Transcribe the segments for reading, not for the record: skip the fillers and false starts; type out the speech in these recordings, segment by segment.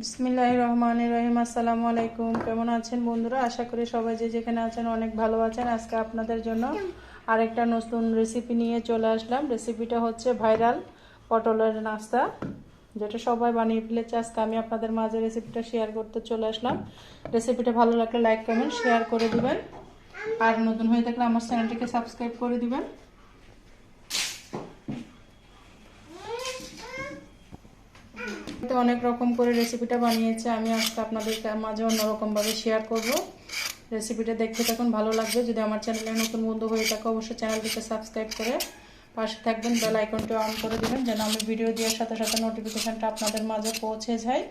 বিসমিল্লাহির রহমানির রহিম। আসসালামু আলাইকুম। কেমন আছেন বন্ধুরা? আশা করি সবাই যে যেখানে আছেন অনেক ভালো আছেন। আজকে আপনাদের জন্য আরেকটা নতুন রেসিপি নিয়ে চলে আসলাম। রেসিপিটা হচ্ছে ভাইরাল পটলের নাস্তা, যেটা সবাই বানিয়ে ফেলেছে। আজকে আমি আপনাদের মাঝে রেসিপিটা শেয়ার করতে চলে আসলাম। রেসিপিটা ভালো লাগলে লাইক কমেন্ট শেয়ার করে দিবেন, আর নতুন হয়ে থাকলে আমার চ্যানেলটিকে সাবস্ক্রাইব করে দিবেন। তো অনেক রকম করে রেসিপিটা বানিয়েছে, আমি আজকে আপনাদের মাঝে অন্যরকমভাবে শেয়ার করব। রেসিপিটা দেখতে তখন ভালো লাগবে। যদি আমার চ্যানেলে নতুন বন্ধু হয়ে থাকে অবশ্যই চ্যানেলটিকে সাবস্ক্রাইব করে পাশে থাকবেন, বেল আইকনটি অন করে দেবেন যেন আমি ভিডিও দেওয়ার সাথে সাথে নোটিফিকেশনটা আপনাদের মাঝে পৌঁছে যায়।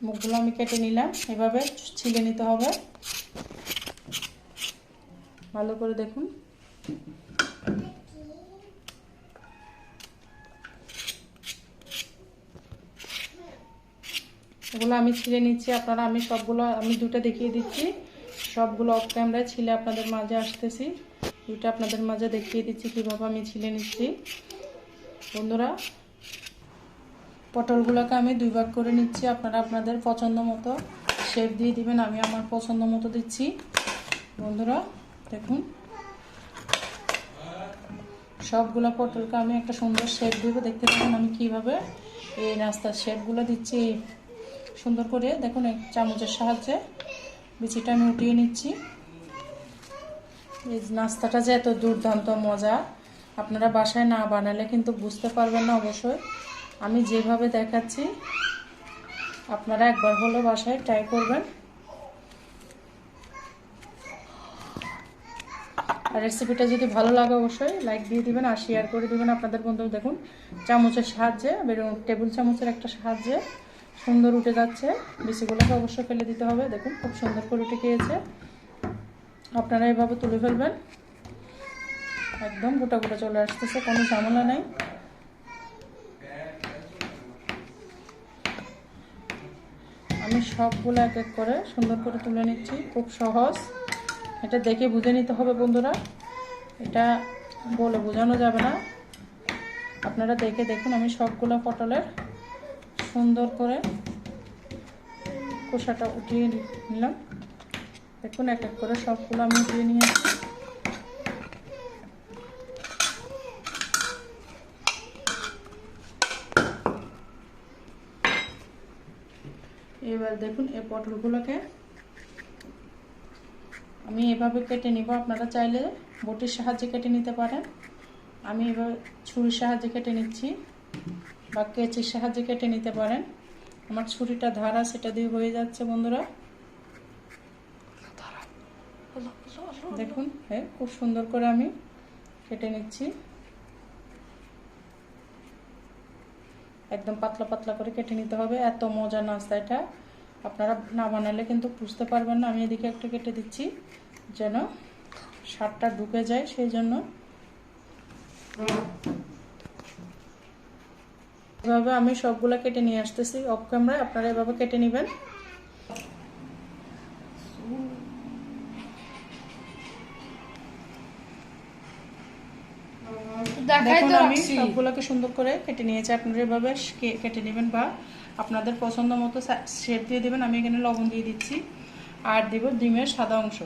মুখগুলো আমি কেটে নিলাম, এভাবে ছিলে নিতে হবে ভালো করে। দেখুন এগুলো আমি ছিলে নিচ্ছি। আপনারা আমি দুটো দেখিয়ে দিচ্ছি, সবগুলো অফ ক্যামেরায় ছিলে আপনাদের মাঝে আসতেছি। দুটো আপনাদের মাঝে দেখিয়ে দিচ্ছি কীভাবে আমি ছিলে নিচ্ছি। বন্ধুরা, পটলগুলোকে আমি দুই ভাগ করে নিচ্ছি। আপনারা আপনাদের পছন্দ মতো শেপ দিয়ে দিবেন, আমি আমার পছন্দ মতো দিচ্ছি। বন্ধুরা দেখুন, সবগুলো পটলকে আমি একটা সুন্দর শেপ দিব। দেখতে পাবেন আমি কিভাবে এই নাস্তার শেপগুলো দিচ্ছি সুন্দর করে। দেখুন এক চামচের সাহায্যে বিচিটা আমি উঠিয়ে নিচ্ছি। এই নাস্তাটা যে এত দুর্দান্ত মজা, আপনারা বাসায় না বানালে কিন্তু বুঝতে পারবেন না। অবশ্যই আমি যেভাবে দেখাচ্ছি আপনারা একবার হলো বাসায় ট্রাই করবেন। আর রেসিপিটা যদি ভালো লাগে অবশ্যই লাইক দিয়ে দিবেন আর শেয়ার করে দিবেন আপনাদের বন্ধু। দেখুন চামচের সাহায্যে, টেবিল চামচের একটা সাহায্যে সুন্দর উঠে যাচ্ছে। বিচিগুলোকে অবশ্যই ফেলে দিতে হবে। দেখুন খুব সুন্দর করে উঠে গিয়েছে। আপনারা এভাবে তুলে ফেলবেন, একদম গোটা গোটা চলে আসতেছে, কোনো ঝামেলা নেই। আমি সবগুলো এক এক করে সুন্দর করে তুলে নিচ্ছি। খুব সহজ, এটা দেখে বুঝে নিতে হবে বন্ধুরা, এটা বলে বোঝানো যাবে না। আপনারা দেখে দেখুন, আমি সবগুলো পটলের সুন্দর করে খোসাটা উঠিয়ে নিলাম। দেখুন এক এক করে সবগুলো আমি উঠিয়ে নিয়েছি। এবার দেখুন এই পটলগুলোকে আমি এভাবে কেটে নিব। আপনারা চাইলে বটির সাহায্যে কেটে নিতে পারেন। আমি এবার ছুরির সাহায্যে কেটে নিচ্ছি, বা কেচির সাহায্যে কেটে নিতে পারেন। আমার ছুরিটা ধারা, সেটা দিয়ে হয়ে যাচ্ছে বন্ধুরা। দেখুন হ্যাঁ, খুব সুন্দর করে আমি কেটে নিচ্ছি। একদম পাতলা পাতলা করে কেটে নিতে হবে। এত মজা নাস্তা এটা, আপনারা না বানালে কিন্তু বুঝতে পারবেন না। আমি এদিকে একটু কেটে দিচ্ছি যেন স্বাদটা ঢুকে যায়, সেই জন্য। এভাবে আমি সবগুলো কেটে নিয়ে আসতেছি অফ ক্যামেরায়, আপনারা এভাবে কেটে নেবেন। দেখুন আমি সবগুলোকে সুন্দর করে কেটে নিয়েছি। আপনারা এভাবে কেটে নেবেন, বা আপনাদের পছন্দ মতো শেপ দিয়ে দেবেন। আমি এখানে লবণ দিয়ে দিচ্ছি, আর দেব ডিমের সাদা অংশ।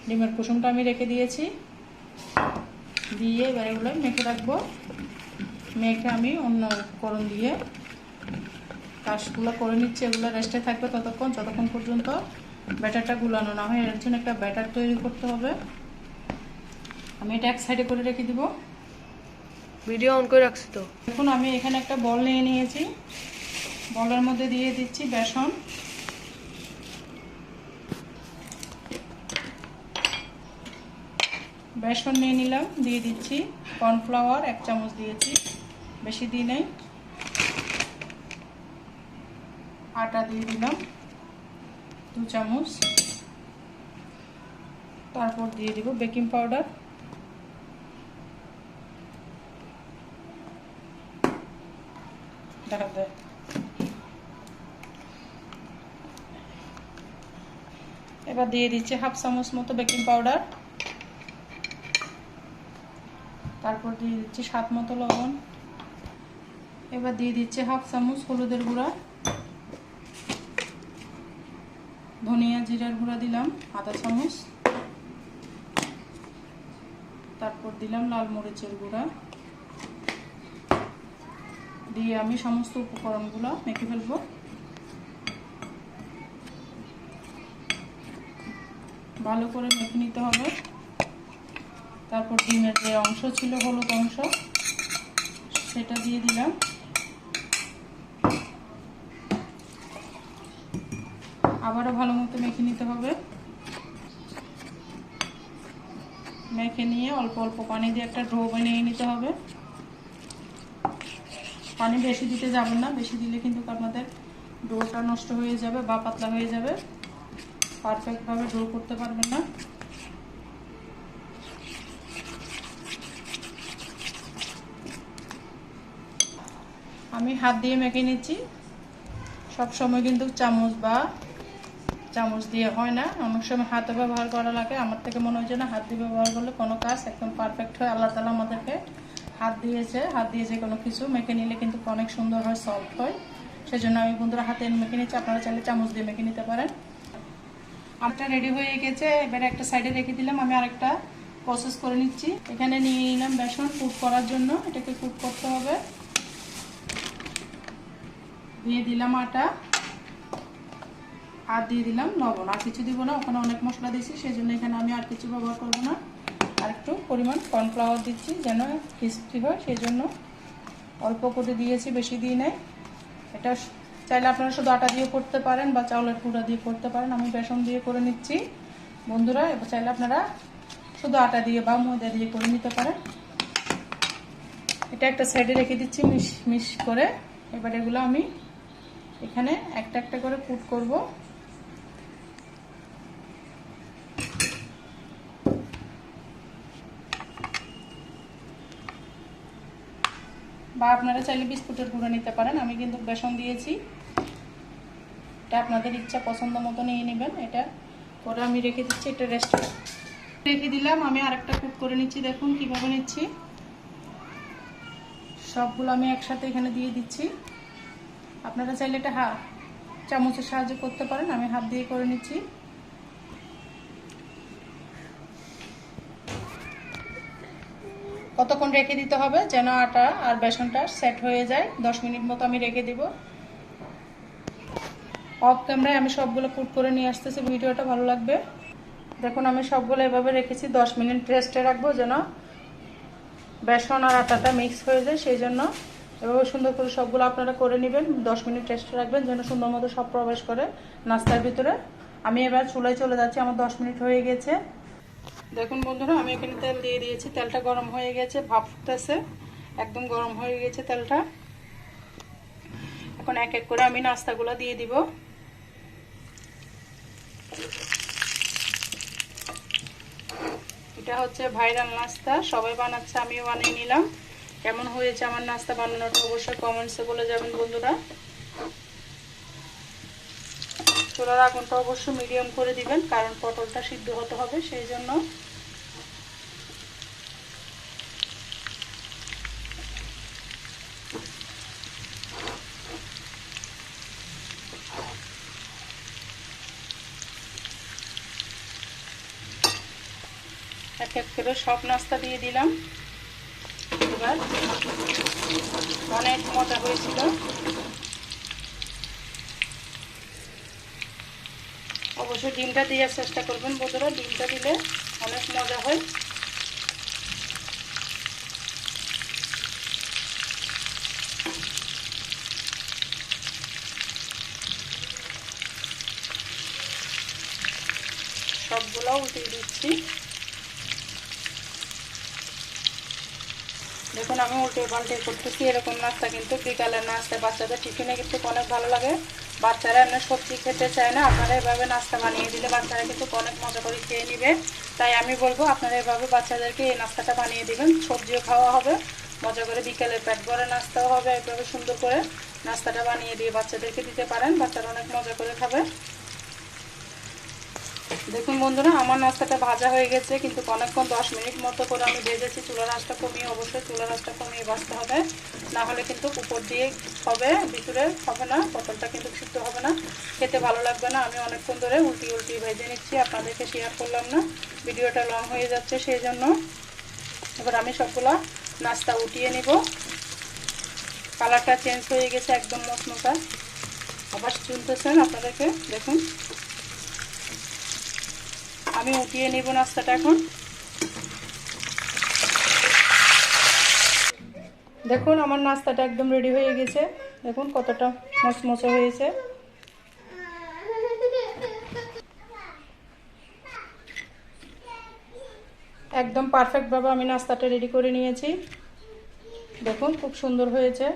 ডিমের কুসুমটা আমি রেখে দিয়েছি, দিয়ে এবার এগুলো মেখে রাখবো। মেখে আমি অন্য উপকরণ দিয়ে কাজগুলো করে নিচ্ছি। এগুলো রেস্টে থাকবে যতক্ষণ পর্যন্ত ব্যাটারটা গুলানো না হয়। এর জন্য একটা ব্যাটার তৈরি করতে হবে। আমি এটা এক সাইডে করে রেখে দিব। ভিডিও অন করে রাখছি তো। দেখুন আমি এখানে একটা বল নিয়ে নিয়েছি, বলের মধ্যে দিয়ে দিচ্ছি বেসন। বেসন নিয়ে নিলাম, দিয়ে দিচ্ছি কর্নফ্লাওয়ার 1 চামচ দিয়েছি, বেশি দিই নেই। আটা দিয়ে দিলাম 2 চামচ। তারপর দিয়ে দিব বেকিং পাউডার। এবার দিয়ে দিচ্ছি 1/2 চামচ মতো বেকিং পাউডার। তারপর দিয়ে দিচ্ছি স্বাদ মতো লবণ। এবার দিয়ে দিচ্ছে হাফ চামচ হলুদের গুঁড়া, ধনিয়া জিরার গুঁড়া দিলাম আধা চামচ, তারপর দিলাম লাল মরিচের গুঁড়া দিয়ে আমি সমস্ত উপকরণগুলো মেখে ফেলবো। ভালো করে মেখে নিতে হবে। তারপর ডিমের যে অংশ ছিল হলুদ অংশ সেটা দিয়ে দিলাম। আবারও ভালো মতো মেখে নিতে হবে। মেখে নিয়ে অল্প অল্প পানি দিয়ে একটা ডো বানিয়ে নিতে হবে। পানি বেশি দিতে যাবেন না, বেশি দিলে কিন্তু আপনাদের ডোটা নষ্ট হয়ে যাবে বা পাতলা হয়ে যাবে, পারফেক্টভাবে ডো করতে পারবেন না। আমি হাত দিয়ে মেখে নিচ্ছি। সব সময় কিন্তু চামচ দিয়ে হয় না, অনেক সময় হাতে ব্যবহার করা লাগে। আমার থেকে মনে হচ্ছে না হাত দিয়ে ব্যবহার করলে কোনো কাজ একদম পারফেক্ট হয়। আল্লাহ তাআলা আমাদেরকে হাত দিয়ে যে কোনো কিছু মেখে নিলে কিন্তু অনেক সুন্দর হয়, সফট হয়। সেজন্য আমি বন্ধুরা হাতে মেখে নিচ্ছি, আপনারা চাইলে চামচ দিয়ে মেখে নিতে পারেন। আমটা রেডি হয়ে গেছে, এবার একটা সাইডে রেখে দিলাম। আমি আরেকটা প্রসেস করে নিচ্ছি। এখানে নিয়ে নিলাম বেসন কুট করার জন্য, এটাকে কুট করতে হবে। দিয়ে দিলাম আটা আর দিয়ে দিলাম লবণ, আর কিছু দিব না, ওখানে অনেক মশলা দিয়েছি সেজন্য এখানে আমি আর কিছু ব্যবহার করব না। আর একটু পরিমাণ কর্নফ্লাওয়ার দিচ্ছি যেন ক্রিস্পি হয়, সেই জন্য অল্প করে দিয়েছি, বেশি দিয়ে নেই। এটা চাইলে আপনারা শুধু আটা দিয়ে করতে পারেন বা চাউলের গুঁড়া দিয়ে করতে পারেন। আমি বেসন দিয়ে করে নিচ্ছি বন্ধুরা। এবার চাইলে আপনারা শুধু আটা দিয়ে বা ময়দা দিয়ে করে নিতে পারেন। এটা একটা সাইডে রেখে দিচ্ছি মিশ করে। এবার এগুলো আমি এখানে একটা একটা করে কুট করব। বা আপনারা চাইলে বিস্কুটের গুঁড়ো নিতে পারেন, আমি কিন্তু বেসন দিয়েছি। এটা আপনাদের ইচ্ছা পছন্দ মতো নিয়ে নেবেন। এটা করে আমি রেখে দিচ্ছি, এটা রেস্টে রেখে দিলাম। আমি আরেকটা কুট করে নিচ্ছি, দেখুন কিভাবে নিচ্ছি। সবগুলো আমি একসাথে এখানে দিয়ে দিচ্ছি। আপনারা চাইলে এটা চামচের সাহায্যে করতে পারেন, আমি হাত দিয়ে করে নিচ্ছি। কতক্ষণ রেখে দিতে হবে যেন আটা আর বেসনটা সেট হয়ে যায়, 10 মিনিট মতো আমি রেখে দিব। অফ ক্যামেরায় আমি সবগুলো কুট করে নিয়ে আসতেছি, ভিডিওটা ভালো লাগবে। দেখুন আমি সবগুলো এভাবে রেখেছি, 10 মিনিট রেস্টে রাখবো যেন বেসন আর আটাটা মিক্স হয়ে যায়। সেই জন্য এভাবে সুন্দর করে সবগুলো আপনারা করে নেবেন, 10 মিনিট রেস্টে রাখবেন যেন সুন্দর মতো সব প্রবেশ করে নাস্তার ভিতরে। আমি এবার চুলায় চলে যাচ্ছি, আমার 10 মিনিট হয়ে গেছে। দেখুন বন্ধুরা আমি এখানে তেল দিয়ে দিয়েছি, তেলটা গরম হয়ে গেছে, ভাপ ফুটতেছে, একদম গরম হয়ে গেছে তেলটা। এখন এক এক করে আমি নাস্তাগুলো দিয়ে দিব। এটা হচ্ছে ভাইরাল নাস্তা, সবাই বানাচ্ছে, আমিও বানিয়ে নিলাম। কেমন হয়েছে আমার নাস্তা বানানোটা অবশ্যই কমেন্টসে বলে যাবেন বন্ধুরা। চুলার আগুনটা অবশ্যই মিডিয়াম করে দিবেন, কারণ পটলটা সিদ্ধ হতে হবে, সেই জন্য। এক এক করে সব নাস্তা দিয়ে দিলাম। এবার অনেক মজা হয়েছিল। অবশ্যই ডিমটা দেওয়ার চেষ্টা করবেন বন্ধুরা, ডিমটা দিলে অনেক মজা হয়। সবগুলো উল্টিয়ে দিচ্ছি। দেখুন আমি উল্টে পাল্টে করতেছি। এরকম নাস্তা কিন্তু বিকালের নাস্তা বাচ্চাদের টিফিনে কিন্তু অনেক ভালো লাগে। বাচ্চারা এমনি সবজি খেতে চায় না, আপনারা এভাবে নাস্তা বানিয়ে দিলে বাচ্চারা কিন্তু অনেক মজা করে খেয়ে নেবে। তাই আমি বলবো আপনারা এভাবে বাচ্চাদেরকে এই নাস্তাটা বানিয়ে দিবেন, সবজিও খাওয়া হবে, মজা করে বিকেলের পেট ভরে নাস্তাও হবে। এভাবে সুন্দর করে নাস্তাটা বানিয়ে দিয়ে বাচ্চাদেরকে দিতে পারেন, বাচ্চারা অনেক মজা করে খাবে। দেখুন বন্ধুরা, আমার নাস্তাটা ভাজা হয়ে গেছে, কিন্তু অনেকক্ষণ 10 মিনিট মতো করে আমি ভেজেছি। চুলার আঁচটা কমিয়ে, অবশ্যই চুলার আঁচটা কমিয়ে ভাজতে হবে, না হলে কিন্তু উপর দিয়ে হবে, ভিতরে হবে না, পটলটা কিন্তু সিদ্ধ হবে না, খেতে ভালো লাগবে না। আমি অনেকক্ষণ ধরে উল্টি ভেজে নিচ্ছি, আপনাদেরকে শেয়ার করলাম না, ভিডিওটা লং হয়ে যাচ্ছে সেই জন্য। এবার আমি সবগুলা নাস্তা উঠিয়ে নিব। কালারটা চেঞ্জ হয়ে গেছে, একদম মচমচা। আবার চুলতেছেন আপনাদেরকে দেখুন। আমি উঠিয়ে নিব নাস্তাটা এখন। দেখুন আমার নাস্তাটা একদম রেডি হয়ে গেছে, দেখুন কতটা মচমচে হয়েছে। একদম পারফেক্টভাবে আমি নাস্তাটা রেডি করে নিয়েছি, দেখুন খুব সুন্দর হয়েছে,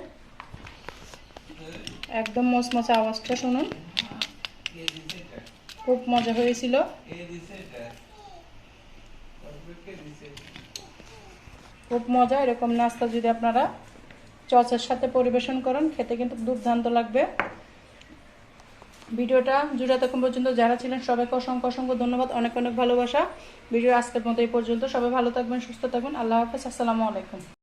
একদম মচমচে। আওয়াজটা শুনুন, খুব মজা হয়েছিল। খুব মজা। এরকম নাস্তা যদি আপনারা চচের সাথে পরিবেশন করেন, খেতে কিন্তু দুর্দান্ত লাগবে। ভিডিওটা জুড়ে তখন পর্যন্ত যারা ছিলেন সবাইকে অসংখ্য অসংখ্য ধন্যবাদ, অনেক অনেক ভালোবাসা। ভিডিও আজকের মতো এই পর্যন্ত। সবাই ভালো থাকবেন, সুস্থ থাকবেন। আল্লাহ হাফেজ, আসসালামু আলাইকুম।